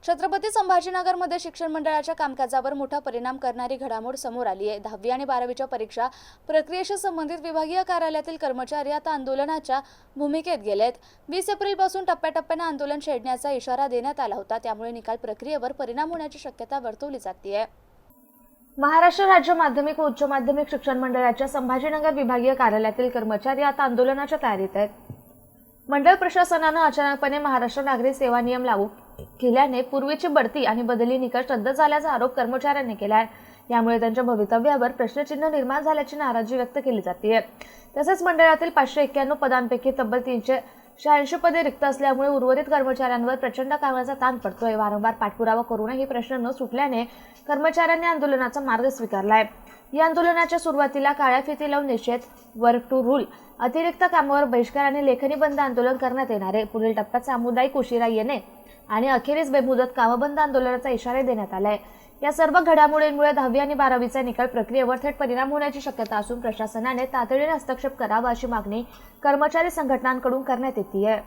छत्रपती संभाजीनगरमध्ये शिक्षण मंडळाच्या कामकाजावर मोठा परिणाम करणारी घडामोड समोर आली आहे। 10वी आणि 12वीच्या परीक्षा प्रक्रियेशी संबंधित विभागीय कार्यालयातील कर्मचारी आता आंदोलनाच्या भूमिकेत गेलेत। 20 एप्रिलपासून टप्प्याटप्प्याने आंदोलन छेडण्याचा इशारा देण्यात आला होता, त्यामुळे निकाल प्रक्रियेवर परिणाम होण्याची शक्यता वर्तवली जाते। महाराष्ट्र राज्य माध्यमिक व उच्च माध्यमिक शिक्षण मंडळाच्या संभाजीनगर विभागीय कार्यालयातील कर्मचारी आता आंदोलनाच्या तयारीत आहेत। मंडळ प्रशासनाने अचानकपणे महाराष्ट्र नागरी सेवा नियम लागू केल्याने पूर्वीची बढती आणि बदली निकष रद्द झाल्याचा आरोप कर्मचाऱ्यांनी केला आहे। यामुळे त्यांच्या भवितव्यावर प्रश्नचिन्ह निर्माण झाल्याची नाराजी व्यक्त केली जाते। तसेच मंडळातील 591 पदांपैकी तब्बल 386 पदे रिक्त असल्यामुळे उर्वरित कर्मचाऱ्यांवर प्रचंड कामाचा ताण पडतोय। वारंवार पाठपुरावा करूनही प्रश्न न सुटल्याने कर्मचाऱ्यांनी आंदोलनाचा मार्ग स्वीकारलाय। या आंदोलनाच्या सुरुवातीला काळ्या फिती लावून निषेध, वर्क टू रूल, अतिरिक्त कामावर बहिष्कार आणि लेखनी बंद आंदोलन करण्यात येणार आहे। पुढील टप्प्यात सामुदायिक उशिरा येणे आणि अखेरीस बेमुदत कामबंद आंदोलनाचा इशारा देण्यात आलाय। या सर्व घडामोडींमुळे 10वी आणि 12वीचा निकाल प्रक्रियेवर थेट परिणाम होण्याची शक्यता असून प्रशासनाने तातडीने हस्तक्षेप करावा अशी मागणी कर्मचारी संघटनांकडून करण्यात येते आहे।